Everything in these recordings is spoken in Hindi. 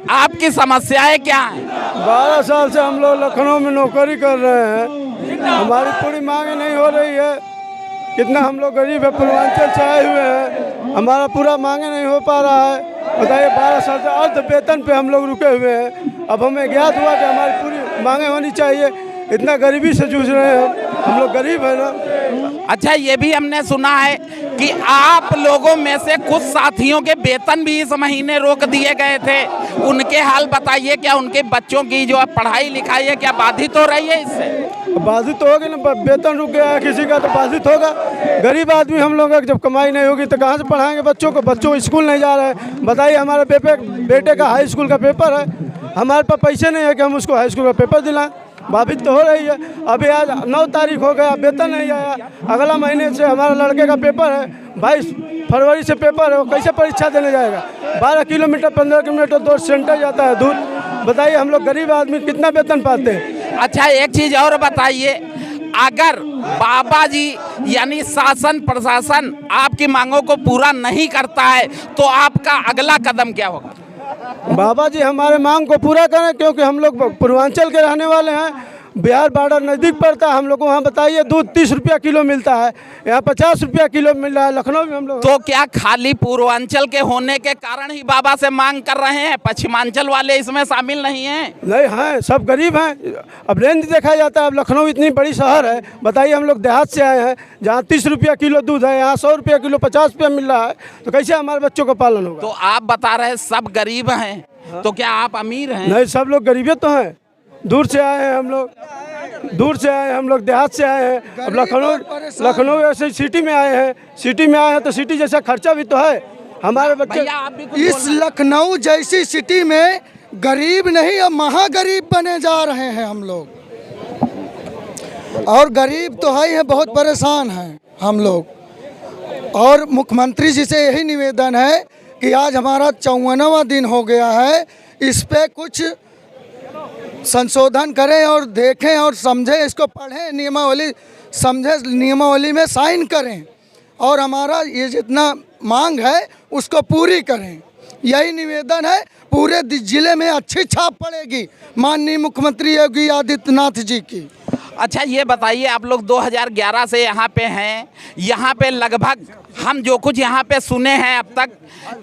आपकी समस्याएं क्या हैं? 12 साल से हम लोग लखनऊ में नौकरी कर रहे हैं, हमारी पूरी मांग नहीं हो रही है। कितना हम लोग गरीब है, पूर्वांचल से आए हुए हैं, हमारा पूरा मांगे नहीं हो पा रहा है। बताइए 12 साल से अर्ध वेतन पे हम लोग रुके हुए हैं। अब हमें ज्ञात हुआ कि हमारी पूरी मांगे होनी चाहिए। इतना गरीबी से जूझ रहे हैं हम लोग, गरीब है ना। अच्छा, ये भी हमने सुना है कि आप लोगों में से कुछ साथियों के वेतन भी इस महीने रोक दिए गए थे, उनके हाल बताइए। क्या उनके बच्चों की जो पढ़ाई लिखाई है क्या बाधित हो रही है इससे? बाधित तो होगी ना, वेतन रुक गया है किसी का तो बाधित होगा। गरीब आदमी हम लोग जब कमाई नहीं होगी तो कहाँ से पढ़ाएंगे बच्चों को? बच्चों स्कूल नहीं जा रहे हैं। बताइए, हमारे बेटे का हाई स्कूल का पेपर है, हमारे पास पैसे नहीं है कि हम उसको हाई स्कूल का पेपर दिलाएं। बाधित तो हो रही है। अभी आज 9 तारीख हो गया, वेतन नहीं आया। अगला महीने से हमारा लड़के का पेपर है, 22 फरवरी से पेपर है, वो कैसे परीक्षा देने जाएगा? 12 किलोमीटर 15 किलोमीटर दूर सेंटर जाता है दूर। बताइए, हम लोग गरीब आदमी कितना वेतन पाते हैं? अच्छा, एक चीज और बताइए, अगर बाबा जी यानी शासन प्रशासन आपकी मांगों को पूरा नहीं करता है तो आपका अगला कदम क्या होगा? बाबा जी हमारे मांग को पूरा करें, क्योंकि हम लोग पूर्वांचल के रहने वाले हैं। बिहार बॉर्डर नज़दीक पड़ता है हम लोग को। वहाँ बताइए, दूध 30 रुपया किलो मिलता है, यहाँ 50 रुपया किलो मिल रहा है लखनऊ में हम लोग। तो क्या खाली पूर्वांचल के होने के कारण ही बाबा से मांग कर रहे हैं? पश्चिमांचल वाले इसमें शामिल नहीं हैं? नहीं हैं, सब गरीब हैं। अब रेंज देखा जाता है। अब लखनऊ इतनी बड़ी शहर है, बताइए हम लोग देहात से आए हैं, जहाँ 30 रुपया किलो दूध है, यहाँ 100 रुपया किलो 50 रुपया मिल रहा है। तो कैसे हमारे बच्चों का पालन होगा? तो आप बता रहे सब गरीब हैं, तो क्या आप अमीर हैं? नहीं, सब लोग गरीबे तो हैं। दूर से आए हैं हम लोग, दूर से आए हैं हम लोग, देहात से आए हैं। अब लखनऊ ऐसे सिटी में आए हैं। सिटी में आए हैं तो सिटी जैसा खर्चा भी तो है। हमारे बच्चे भैया आप भी कुछ इस लखनऊ जैसी सिटी में गरीब नहीं, अब महागरीब बने जा रहे हैं हम लोग। और गरीब तो है ही है, बहुत परेशान हैं हम लोग। और मुख्यमंत्री जी से यही निवेदन है कि आज हमारा 54वां दिन हो गया है, इस पे कुछ संशोधन करें और देखें और समझें, इसको पढ़ें, नियमावली समझें, नियमावली में साइन करें और हमारा ये जितना मांग है उसको पूरी करें। यही निवेदन है। पूरे जिले में अच्छी छाप पड़ेगी माननीय मुख्यमंत्री योगी आदित्यनाथ जी की। अच्छा, ये बताइए, आप लोग 2011 से यहाँ पे हैं। यहाँ पे लगभग हम जो कुछ यहाँ पे सुने हैं अब तक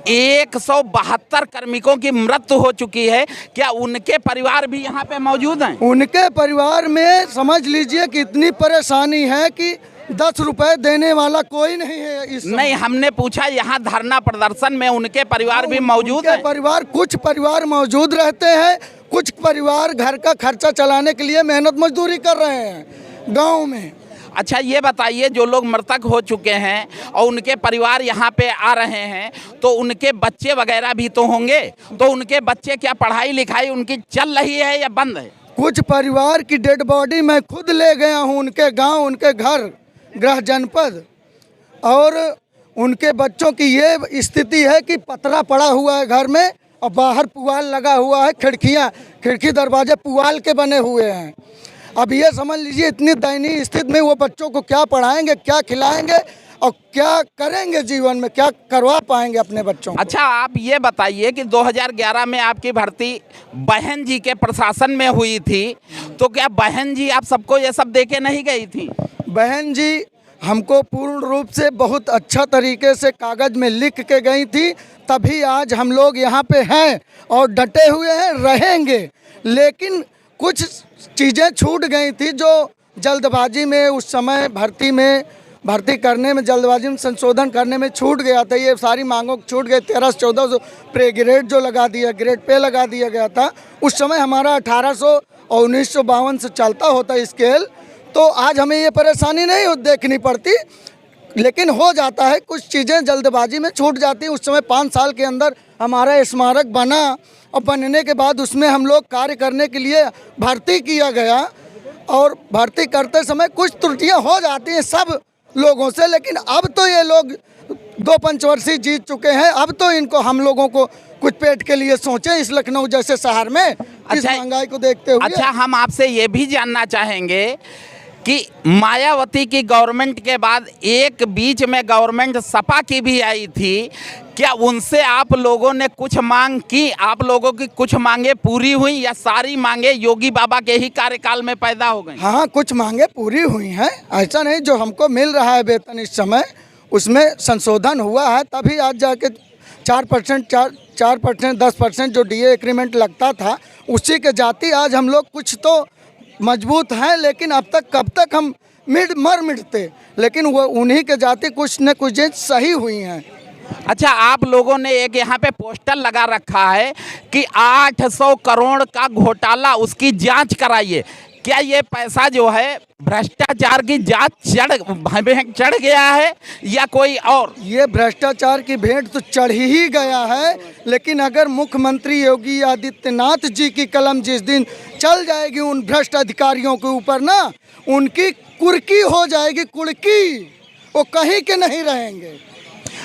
172 कार्मिकों की मृत्यु हो चुकी है। क्या उनके परिवार भी यहाँ पे मौजूद हैं? उनके परिवार में समझ लीजिए कि इतनी परेशानी है कि 10 रुपए देने वाला कोई नहीं है इस समय। नहीं, हमने पूछा यहाँ धरना प्रदर्शन में उनके परिवार भी मौजूद हैं? परिवार, कुछ परिवार मौजूद रहते हैं, कुछ परिवार घर का खर्चा चलाने के लिए मेहनत मजदूरी कर रहे हैं गांव में। अच्छा, ये बताइए, जो लोग मृतक हो चुके हैं और उनके परिवार यहाँ पे आ रहे हैं तो उनके बच्चे वगैरह भी तो होंगे, तो उनके बच्चे क्या पढ़ाई लिखाई उनकी चल रही है या बंद है? कुछ परिवार की डेड बॉडी मैं खुद ले गया हूँ उनके गांव, उनके घर, गृह जनपद, और उनके बच्चों की ये स्थिति है कि पतरा पड़ा हुआ है घर में और बाहर पुआल लगा हुआ है, खिड़की दरवाजे पुआल के बने हुए हैं। अब ये समझ लीजिए, इतनी दयनीय स्थिति में वो बच्चों को क्या पढ़ाएंगे, क्या खिलाएंगे और क्या करेंगे जीवन में, क्या करवा पाएंगे अपने बच्चों को? अच्छा, आप ये बताइए कि 2011 में आपकी भर्ती बहन जी के प्रशासन में हुई थी, तो क्या बहन जी आप सबको ये सब देके नहीं गई थी? बहन जी हमको पूर्ण रूप से बहुत अच्छा तरीके से कागज़ में लिख के गई थी, तभी आज हम लोग यहाँ पे हैं और डटे हुए हैं, रहेंगे। लेकिन कुछ चीज़ें छूट गई थी जो जल्दबाजी में उस समय भर्ती करने में, जल्दबाजी में संशोधन करने में छूट गया था। ये सारी मांगों छूट गई। 1300-1400 प्रे ग्रेड जो लगा दिया, ग्रेड पे लगा दिया गया था, उस समय हमारा 1800 और 1952 से चलता होता स्केल। तो आज हमें ये परेशानी नहीं देखनी पड़ती, लेकिन हो जाता है, कुछ चीज़ें जल्दबाजी में छूट जाती हैं। उस समय 5 साल के अंदर हमारा स्मारक बना और बनने के बाद उसमें हम लोग कार्य करने के लिए भर्ती किया गया, और भर्ती करते समय कुछ त्रुटियां हो जाती हैं सब लोगों से। लेकिन अब तो ये लोग 2 पंचवर्षीय जीत चुके हैं, अब तो इनको हम लोगों को कुछ पेट के लिए सोचें इस लखनऊ जैसे शहर में, इस महंगाई को देखते हुए। अच्छा, हम आपसे ये भी जानना चाहेंगे कि मायावती की गवर्नमेंट के बाद एक बीच में गवर्नमेंट सपा की भी आई थी, क्या उनसे आप लोगों ने कुछ मांग की? आप लोगों की कुछ मांगे पूरी हुई या सारी मांगे योगी बाबा के ही कार्यकाल में पैदा हो गई? हाँ, कुछ मांगे पूरी हुई हैं। ऐसा नहीं, जो हमको मिल रहा है वेतन इस समय उसमें संशोधन हुआ है, तभी आज जाके 4% 10% जो डीए इंक्रीमेंट लगता था उसी के जाति आज हम लोग कुछ तो मजबूत हैं। लेकिन अब तक कब तक हम मर मिटते, लेकिन वो उन्हीं के जाति कुछ न कुछ चीज़ सही हुई हैं। अच्छा, आप लोगों ने एक यहाँ पे पोस्टर लगा रखा है कि 800 करोड़ का घोटाला, उसकी जांच कराइए। क्या ये पैसा जो है भ्रष्टाचार की जांच चढ़ गया है या कोई और? ये भ्रष्टाचार की भेंट तो चढ़ ही गया है, लेकिन अगर मुख्यमंत्री योगी आदित्यनाथ जी की कलम जिस दिन चल जाएगी उन भ्रष्ट अधिकारियों के ऊपर ना, उनकी कुर्की हो जाएगी, कुर्की, वो कहीं के नहीं रहेंगे।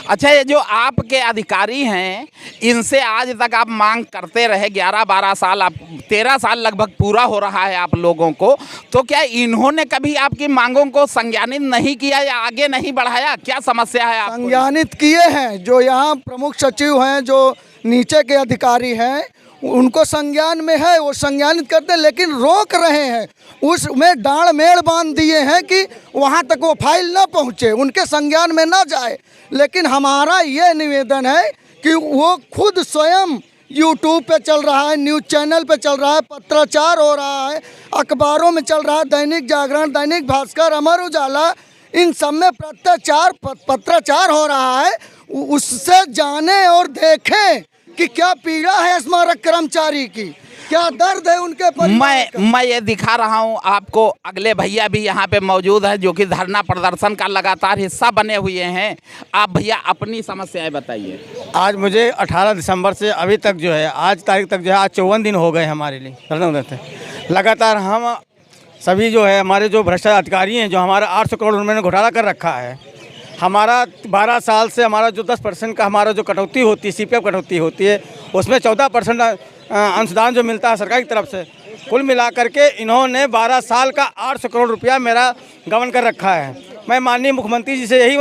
अच्छा, ये जो आपके अधिकारी हैं इनसे आज तक आप मांग करते रहे, 11-12 साल, आप 13 साल लगभग पूरा हो रहा है आप लोगों को, तो क्या इन्होंने कभी आपकी मांगों को संज्ञानित नहीं किया या आगे नहीं बढ़ाया? क्या समस्या है आपको? संज्ञानित किए हैं, जो यहाँ प्रमुख सचिव हैं, जो नीचे के अधिकारी हैं, उनको संज्ञान में है, वो संज्ञानित करते हैं, लेकिन रोक रहे हैं, उसमें डांड मेड़ बांध दिए हैं कि वहाँ तक वो फाइल ना पहुँचे, उनके संज्ञान में ना जाए। लेकिन हमारा ये निवेदन है कि वो खुद स्वयं यूट्यूब पे चल रहा है, न्यूज़ चैनल पे चल रहा है, पत्राचार हो रहा है, अखबारों में चल रहा है, दैनिक जागरण, दैनिक भास्कर, अमर उजाला, इन सब में पत्राचार हो रहा है। उससे जाने और देखें कि क्या पीड़ा है स्मारक कर्मचारी की, क्या दर्द है उनके परिवार का। मैं ये दिखा रहा हूँ आपको, अगले भैया भी यहाँ पे मौजूद है जो कि धरना प्रदर्शन का लगातार हिस्सा बने हुए हैं। आप भैया अपनी समस्याएं बताइए। आज मुझे 18 दिसंबर से अभी तक जो है, आज तारीख तक जो है, आज 54 दिन हो गए हमारे लिए धरना देते लगातार। हम सभी जो है हमारे जो भ्रष्टाचार अधिकारी हैं, जो हमारा 800 करोड़ उन्होंने घोटाला कर रखा है, हमारा 12 साल से हमारा जो 10% का हमारा जो कटौती होती है, CPF कटौती होती है, उसमें 14% अंशदान जो मिलता है सरकार की तरफ से, कुल मिला करके इन्होंने 12 साल का 800 करोड़ रुपया मेरा गबन कर रखा है। मैं माननीय मुख्यमंत्री जी से यही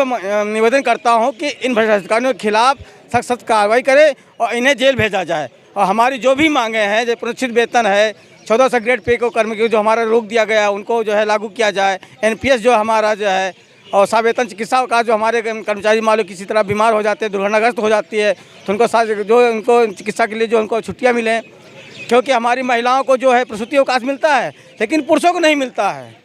निवेदन करता हूं कि इन भ्रष्टाचारियों के खिलाफ सख्त कार्रवाई करें और इन्हें जेल भेजा जाए। और हमारी जो भी मांगे हैं, जो पुनरीक्षित वेतन है, 1400 ग्रेड पे को कर्मचारी जो हमारा रोक दिया गया है उनको जो है लागू किया जाए। NPS जो हमारा जो है, और सवेतन चिकित्सा का जो हमारे कर्मचारी मान लो किसी तरह बीमार हो जाते हैं, दुर्घटनाग्रस्त हो जाती है, तो उनको जो उनको चिकित्सा के लिए जो उनको छुट्टियां मिलें, क्योंकि हमारी महिलाओं को जो है प्रसूति अवकाश मिलता है लेकिन पुरुषों को नहीं मिलता है।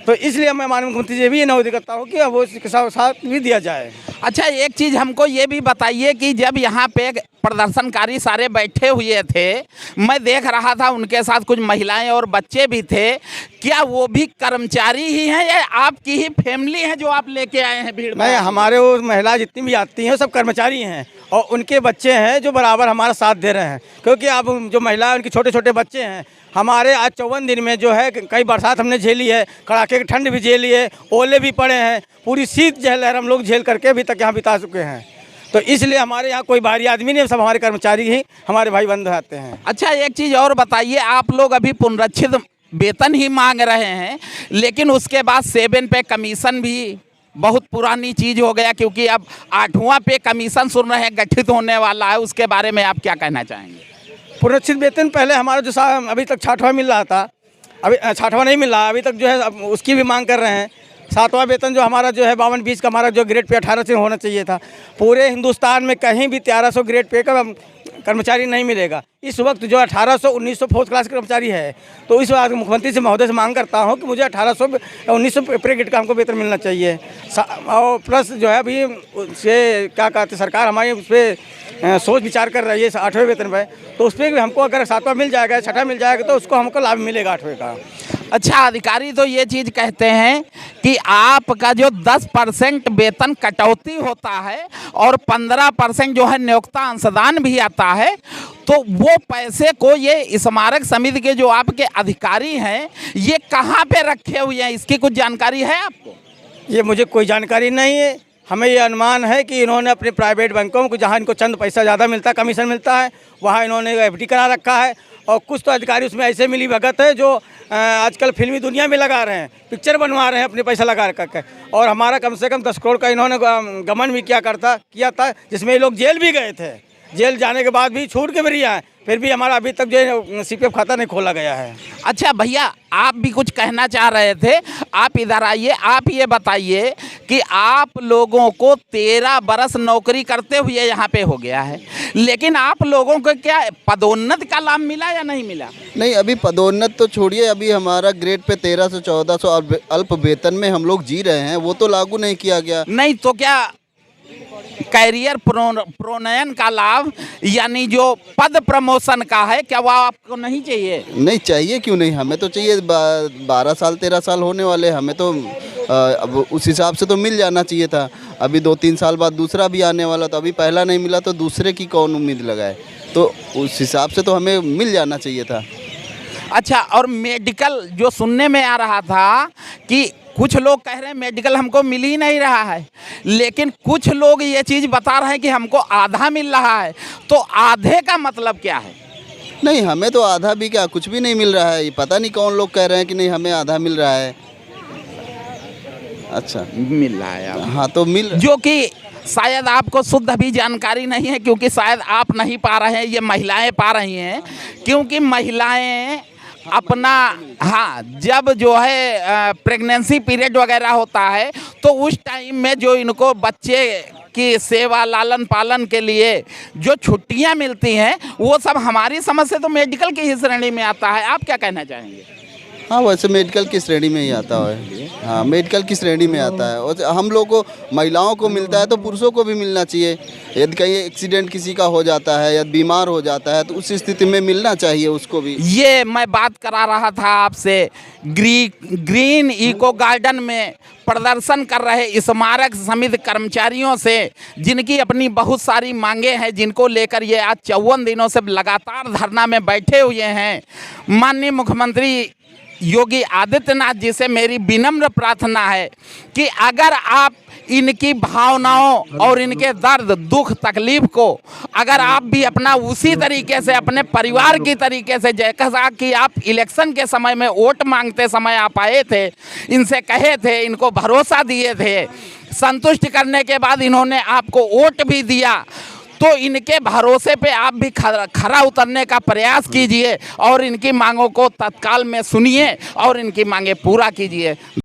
तो इसलिए मैं माननीय मुख्यमंत्री जी भी ये निवेदन करता हूँ कि वो चिकित्सा साथ भी दिया जाए। अच्छा, एक चीज़ हमको ये भी बताइए कि जब यहाँ पे प्रदर्शनकारी सारे बैठे हुए थे, मैं देख रहा था उनके साथ कुछ महिलाएं और बच्चे भी थे, क्या वो भी कर्मचारी ही हैं या आपकी ही फैमिली है जो आप लेके आए हैं भीड़ में? नहीं, हमारे वो महिला जितनी भी आती हैं सब कर्मचारी हैं और उनके बच्चे हैं जो बराबर हमारा साथ दे रहे हैं, क्योंकि अब जो महिला उनके छोटे छोटे बच्चे हैं। हमारे आज 54 दिन में जो है कई बरसात हमने झेली है, कड़ाके की ठंड भी झेली है, ओले भी पड़े हैं, पूरी शीत लहर हम लोग झेल करके अभी तक यहाँ बिता चुके हैं। तो इसलिए हमारे यहाँ कोई बाहरी आदमी नहीं, सब हमारे कर्मचारी ही हमारे भाई बंधु आते हैं। अच्छा, एक चीज़ और बताइए, आप लोग अभी पुनरीक्षित वेतन ही मांग रहे हैं, लेकिन उसके बाद 7 पे कमीशन भी बहुत पुरानी चीज़ हो गया, क्योंकि अब 8वां पे कमीशन सुन रहे हैं गठित होने वाला है, उसके बारे में आप क्या कहना चाहेंगे? पुनरीक्षित वेतन पहले हमारा जो अभी तक 6वां मिल रहा था, अभी 6वां नहीं मिल रहा, अभी तक जो है उसकी भी मांग कर रहे हैं। 7वां वेतन जो हमारा जो है 52-20 का हमारा जो ग्रेड पे 18 से होना चाहिए था। पूरे हिंदुस्तान में कहीं भी 1300 ग्रेड पे का कर्मचारी नहीं मिलेगा। इस वक्त जो 1800 1900 फोर्थ क्लास कर्मचारी है, तो इस बात मुख्यमंत्री से महोदय से मांग करता हूं कि मुझे 1800 1900 पे ग्रेड का हमको वेतन मिलना चाहिए। और प्लस जो है अभी से क्या कहते सरकार हमारी उस पर सोच विचार कर रही है 8वें वेतन पर, तो उस पर भी हमको अगर 7वां मिल जाएगा, 6वां मिल जाएगा, तो उसको हमको लाभ मिलेगा 8वें का। अच्छा, अधिकारी तो ये चीज़ कहते हैं कि आपका जो 10% वेतन कटौती होता है और 15% जो है नियोक्ता अंशदान भी आता है, तो वो पैसे को ये स्मारक समिति के जो आपके अधिकारी हैं ये कहाँ पे रखे हुए हैं, इसकी कुछ जानकारी है आपको? ये मुझे कोई जानकारी नहीं है। हमें ये अनुमान है कि इन्होंने अपने प्राइवेट बैंकों को, जहाँ इनको चंद पैसा ज़्यादा मिलता है, कमीशन मिलता है, वहाँ इन्होंने एफडी करा रखा है। और कुछ तो अधिकारी उसमें ऐसे मिली भगत है जो आजकल फिल्मी दुनिया में लगा रहे हैं, पिक्चर बनवा रहे हैं अपने पैसा लगा करके। और हमारा कम से कम 10 करोड़ का इन्होंने गमन भी किया था, जिसमें ये लोग जेल भी गए थे। जेल जाने के बाद भी छूट के भी आए, फिर भी हमारा अभी तक जो है CPF खाता नहीं खोला गया है। अच्छा भैया, आप भी कुछ कहना चाह रहे थे, आप इधर आइए। आप ये बताइए कि आप लोगों को 13 बरस नौकरी करते हुए यहाँ पे हो गया है, लेकिन आप लोगों को क्या पदोन्नत का लाभ मिला या नहीं मिला? नहीं, अभी पदोन्नत तो छोड़िए, अभी हमारा ग्रेड पे 1300-1400 अल्प वेतन में हम लोग जी रहे हैं, वो तो लागू नहीं किया गया। नहीं तो क्या कैरियर प्रोन्नयन का लाभ, यानी जो पद प्रमोशन का है, क्या वो आपको नहीं चाहिए? नहीं चाहिए, क्यों नहीं, हमें तो चाहिए। 12 साल 13 साल होने वाले, हमें तो अब उस हिसाब से तो मिल जाना चाहिए था। अभी 2-3 साल बाद दूसरा भी आने वाला, तो अभी पहला नहीं मिला तो दूसरे की कौन उम्मीद लगाए, तो उस हिसाब से तो हमें मिल जाना चाहिए था। अच्छा, और मेडिकल जो सुनने में आ रहा था कि कुछ लोग कह रहे हैं मेडिकल हमको मिल ही नहीं रहा है, लेकिन कुछ लोग ये चीज़ बता रहे हैं कि हमको आधा मिल रहा है, तो आधे का मतलब क्या है? नहीं, हमें तो आधा भी क्या, कुछ भी नहीं मिल रहा है। ये पता नहीं कौन लोग कह रहे हैं कि नहीं हमें आधा मिल रहा है। अच्छा, मिल रहा है अब। हाँ तो जो कि शायद आपको शुद्ध अभी जानकारी नहीं है, क्योंकि शायद आप नहीं पा रहे हैं, ये महिलाएं पा रही हैं, क्योंकि महिलाएं अपना, हाँ, जब जो है प्रेगनेंसी पीरियड वगैरह होता है, तो उस टाइम में जो इनको बच्चे की सेवा लालन पालन के लिए जो छुट्टियां मिलती हैं, वो सब हमारी समझ से तो मेडिकल की ही श्रेणी में आता है। आप क्या कहना चाहेंगे? हाँ, वैसे मेडिकल की श्रेणी में ही आता है। हाँ, मेडिकल की श्रेणी में आता है। और हम लोग को, महिलाओं को मिलता है तो पुरुषों को भी मिलना चाहिए। यदि कहीं एक्सीडेंट किसी का हो जाता है या बीमार हो जाता है तो उस स्थिति में मिलना चाहिए उसको भी। ये मैं बात करा रहा था आपसे, ग्रीन इको गार्डन में प्रदर्शन कर रहे स्मारक समिति कर्मचारियों से, जिनकी अपनी बहुत सारी मांगे हैं, जिनको लेकर ये आज 54 दिनों से लगातार धरना में बैठे हुए हैं। माननीय मुख्यमंत्री योगी आदित्यनाथ जी से मेरी विनम्र प्रार्थना है कि अगर आप इनकी भावनाओं और इनके दर्द दुख तकलीफ को अगर आप भी अपना उसी तरीके से अपने परिवार की तरीके से, जैसा कि आप इलेक्शन के समय में वोट मांगते समय आप आए थे, इनसे कहे थे, इनको भरोसा दिए थे, संतुष्ट करने के बाद इन्होंने आपको वोट भी दिया, तो इनके भरोसे पे आप भी खरा उतरने का प्रयास कीजिए और इनकी मांगों को तत्काल में सुनिए और इनकी मांगे पूरा कीजिए।